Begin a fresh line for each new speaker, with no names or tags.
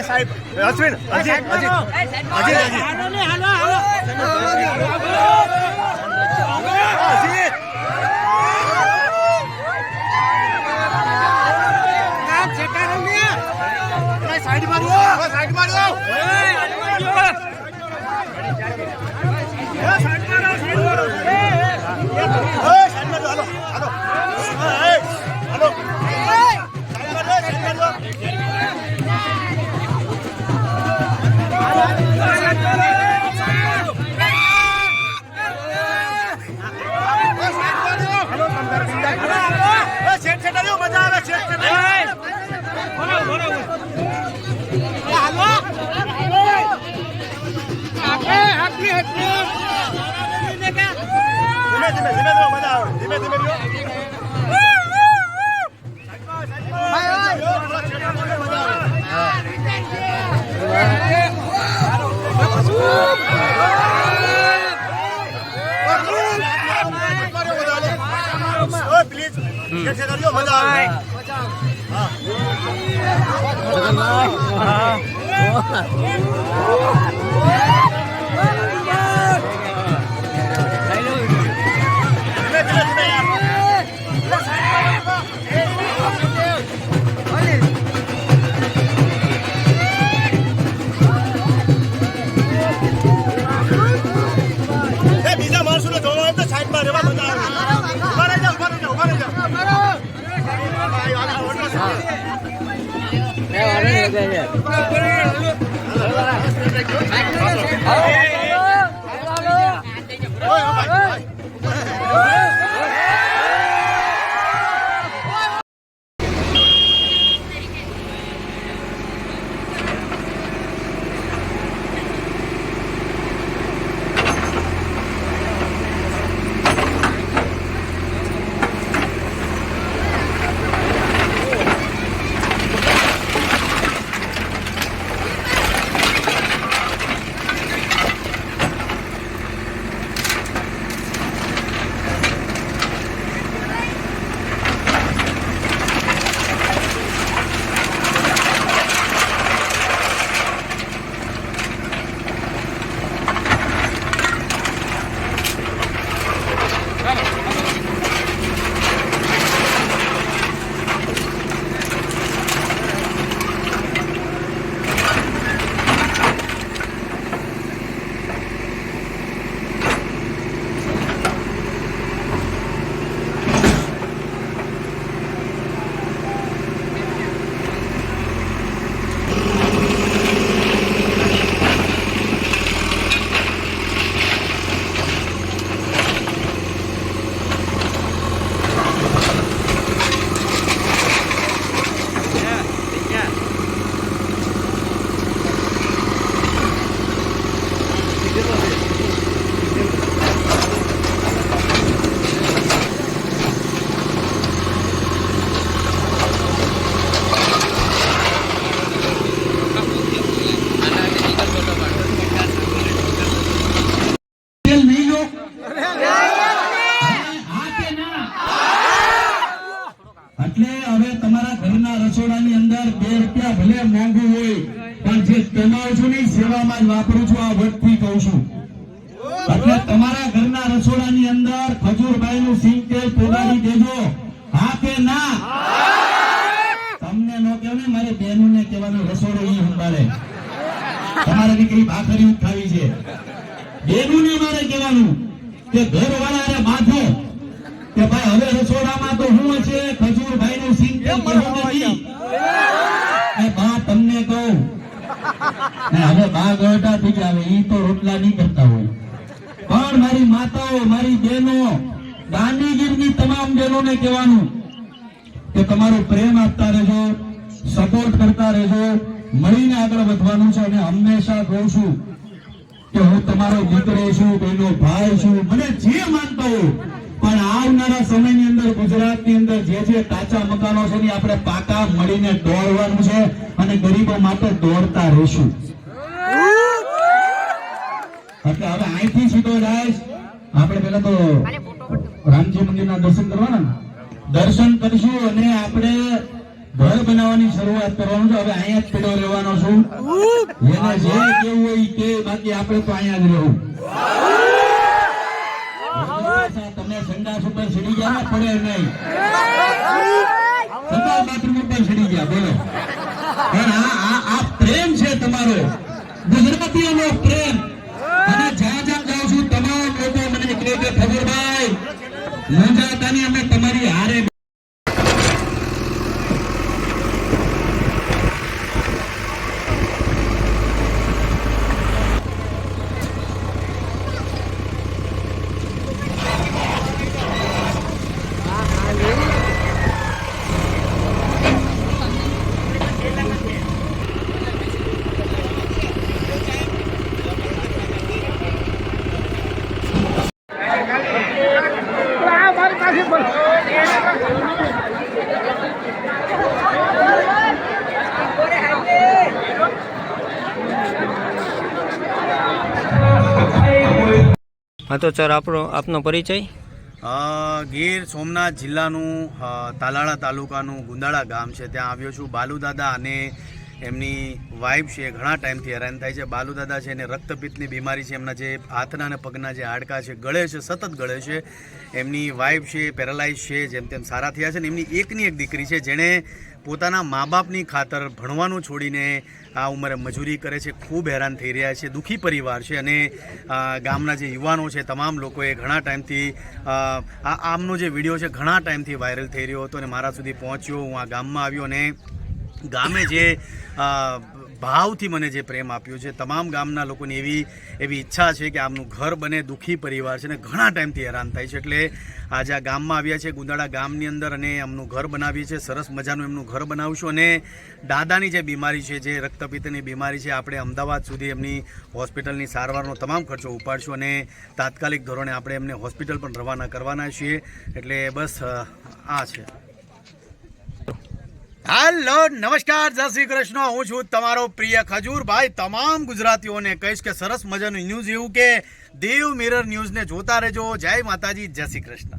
સાહેબ અશ્વિન હજી સાઈડ મારો બીજા માણસો ને જોવા તો સાઈડ માં રહેવા બધા વાપરું છું આ વટથી કહું છું એટલે તમારા ઘરના રસોડાની અંદર ખજૂરભાઈ નું સિંગ તેલ પોગાડી દેજો હા કે ના તમને નો કહેવ ને મારે બહેનું ને કહેવાનું રસોડો ઈ સંભાળે તમારે દીકરી ભાખરી ખાવી છે બહેનું ને મારે કહેવાનું કે ઘરવાળા રે બાંધો કે ભાઈ હવે રસોડામાં તો હું છે ખજૂરભાઈ નું સિંગ તેલ કેવું નથી એ બા તમને કહું હવે બા ગોટા થઈ જાય ઈ તો રોટલા નહીં કરતા હોય પણ મારી માતાઓ મારી બહેનો ગાંધીગીરની તમામ બહેનોને કહેવાનું કે તમારો પ્રેમ આપતા રહેજો સપોર્ટ કરતા રહેજો મળીને આગળ વધવાનું છે અને હંમેશા કહું છું કે હું તમારો દીકરો છું કોઈનો ભાઈ છું મને જે માનતો હો પણ આવનારા સમયની અંદર ગુજરાતની અંદર જે કાચા મકાનો છે ને આપણે પાકા મળીને દોડવાનું છે અને ગરીબો માટે દોડતા રહેશું એટલે હવે અહીંથી સીધો જાય આપણે પેલા તો રામજી મંદિરના દર્શન કરવાના દર્શન કરીશું અને આપણે ઘર બનાવવાની શરૂઆત કરવાનું છે. હવે અહીંયા જ પડ્યો રહેવાનો છું. એને જે કેવું હોય તે, બાકી આપણે તો અહીંયા જ રહેવું. તમે સંડાસ ઉપર ચડી ગયા પડે નહીં, સંડાસ બાથરૂમ ઉપર ચડી ગયા બોલો. પણ આ પ્રેમ છે તમારો, ગુજરાતીઓનો પ્રેમ. અને જ્યાં જ્યાં જાઉં છું તમામ લોકો મને કહે કે ખબરભાઈ મુંજાતાની અમે તમારી હારે.
હા તો સર આપનો પરિચય.
ગીર સોમનાથ જિલ્લાનું તાલાળા તાલુકાનું ગુંદાળા ગામ છે. ત્યાં આવ્યો છું. બાલુદાદા અને એમની વાઈફ છે, ઘણા ટાઈમથી હેરાન થાય છે. બાલુદાદા છે એને રક્તપિત્તની બીમારી છે. એમના જે હાથના અને પગના જે હાડકા છે ગળે છે, સતત ગળે છે. એમની વાઈફ છે પેરાલાઇઝ છે, જેમ તેમ સારા થયા છે. ને એમની એકની એક દીકરી છે જેણે પોતાના મા બાપની ખાતર ભણવાનું છોડીને આ ઉંમરે મજૂરી કરે છે. ખૂબ હેરાન થઈ રહ્યા છે. દુઃખી પરિવાર છે. અને ગામના જે યુવાનો છે તમામ લોકોએ ઘણા ટાઈમથી આમનો જે વિડીયો છે ઘણા ટાઈમથી વાયરલ થઈ રહ્યો હતો અને મારા સુધી પહોંચ્યો. હું આ ગામમાં આવ્યો અને ગામે જે ભાવથી મને જે પ્રેમ આપ્યો છે, તમામ ગામના લોકોની એવી ઈચ્છા છે કે આમનું ઘર બને. દુઃખી પરિવાર છે ને ઘણા ટાઈમથી હેરાન થાય છે. એટલે આજે આ ગામમાં આવ્યા છે, ગુંદાળા ગામની અંદર, અને એમનું ઘર બનાવીએ છીએ. સરસ મજાનું એમનું ઘર બનાવશું. અને દાદાની જે બીમારી છે, જે રક્તપિત્તની બીમારી છે, આપણે અમદાવાદ સુધી એમની હોસ્પિટલની સારવારનો તમામ ખર્ચો ઉપાડશું અને તાત્કાલિક ધોરણે આપણે એમને હોસ્પિટલ પણ રવાના કરવાના છીએ. એટલે બસ આ છે. હેલો, નમસ્કાર, જય શ્રી કૃષ્ણ. હું છું તમારો પ્રિય ખજૂરભાઈ. તમામ ગુજરાતીઓને કહીશ કે સરસ મજાનું ન્યૂઝ એવું કે દેવ મિરર ન્યૂઝને જોતા રહેજો. જય માતાજી, જય શ્રી કૃષ્ણ.